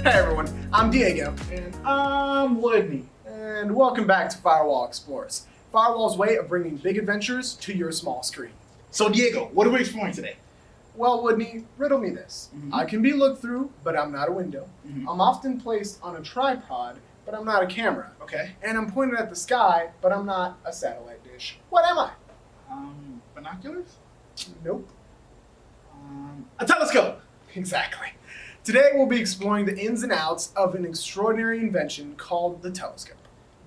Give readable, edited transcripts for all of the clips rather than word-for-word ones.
Hey everyone, I'm Diego. And I'm Woodny. And welcome back to Firewall Explores. Firewall's way of bringing big adventures to your small screen. So Diego, what are we exploring today? Well, Woodney, riddle me this. I can be looked through, but I'm not a window. I'm often placed on a tripod, but I'm not a camera. Okay. And I'm pointed at the sky, but I'm not a satellite dish. What am I? Binoculars? Nope. A telescope. Exactly. Today we'll be exploring the ins and outs of an extraordinary invention called the telescope.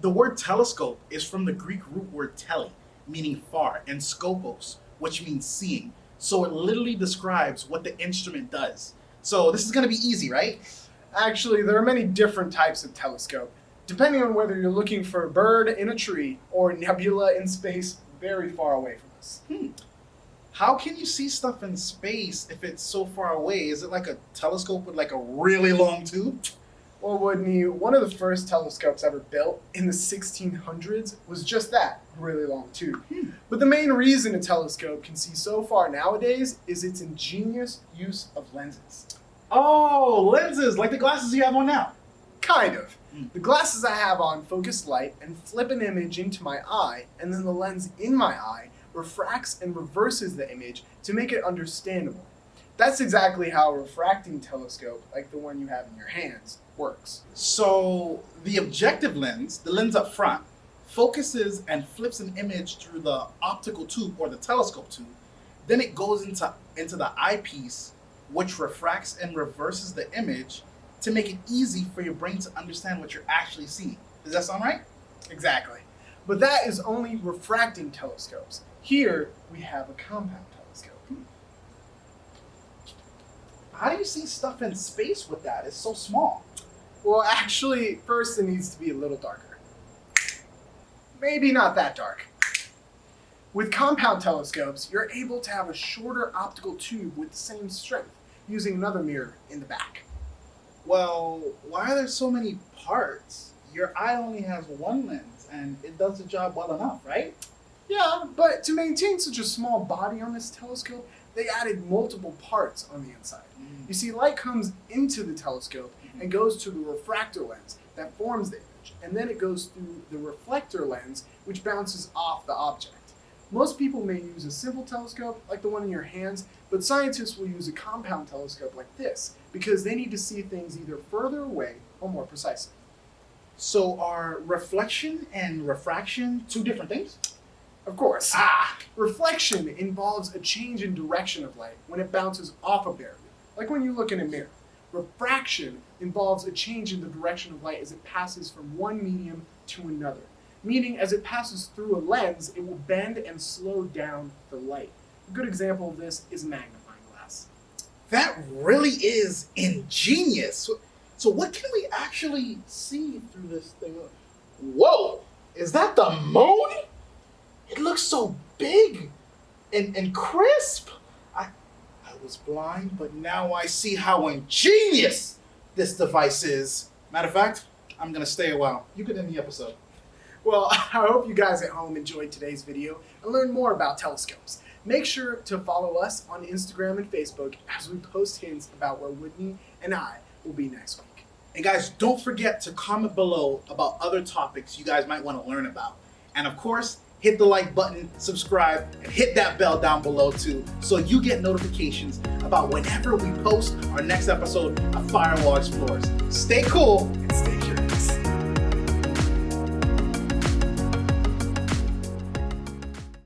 The word telescope is from the Greek root word tele, meaning far, and skopos, which means seeing. So it literally describes what the instrument does. So this is going to be easy, right? Actually, there are many different types of telescope, depending on whether you're looking for a bird in a tree or nebula in space very far away from us. How can you see stuff in space if it's so far away? Is it like a telescope with like a really long tube? Well, Woodney, one of the first telescopes ever built in the 1600s was just that, a really long tube. But the main reason a telescope can see so far nowadays is its ingenious use of lenses. Oh, lenses, like the glasses you have on now. Kind of. The glasses I have on focus light and flip an image into my eye, and then the lens in my eye refracts and reverses the image to make it understandable. That's exactly how a refracting telescope, like the one you have in your hands, works. So the objective lens, the lens up front, focuses and flips an image through the optical tube or the telescope tube. Then it goes into the eyepiece, which refracts and reverses the image to make it easy for your brain to understand what you're actually seeing. Does that sound right? Exactly. But that is only refracting telescopes. Here we have a compound telescope. How do you see stuff in space with that? It's so small. Well, actually, first it needs to be a little darker. Maybe not that dark. With compound telescopes, you're able to have a shorter optical tube with the same strength, using another mirror in the back. Well, why are there so many parts? Your eye only has one lens, and it does the job well enough, right? Yeah, but to maintain such a small body on this telescope, they added multiple parts on the inside. You see, light comes into the telescope and goes to the refractor lens that forms the image, and then it goes through the reflector lens, which bounces off the object. Most people may use a simple telescope, like the one in your hands, but scientists will use a compound telescope like this, because they need to see things either further away or more precisely. So are reflection and refraction two different things? Of course. Reflection involves a change in direction of light when it bounces off a barrier, like when you look in a mirror. Refraction involves a change in the direction of light as it passes from one medium to another, meaning as it passes through a lens, it will bend and slow down the light. A good example of this is a magnifying glass. That really is ingenious. So what can we actually see through this thing? Whoa! Is that the moon? It looks so big and crisp. I was blind, but now I see how ingenious this device is. Matter of fact, I'm gonna stay a while. You could end the episode. Well, I hope you guys at home enjoyed today's video and learned more about telescopes. Make sure to follow us on Instagram and Facebook as we post hints about where Woodney and I will be next week. And guys, don't forget to comment below about other topics you guys might want to learn about. And of course, hit the like button, subscribe, and hit that bell down below too, so you get notifications about whenever we post our next episode of Firewall Explores. Stay cool,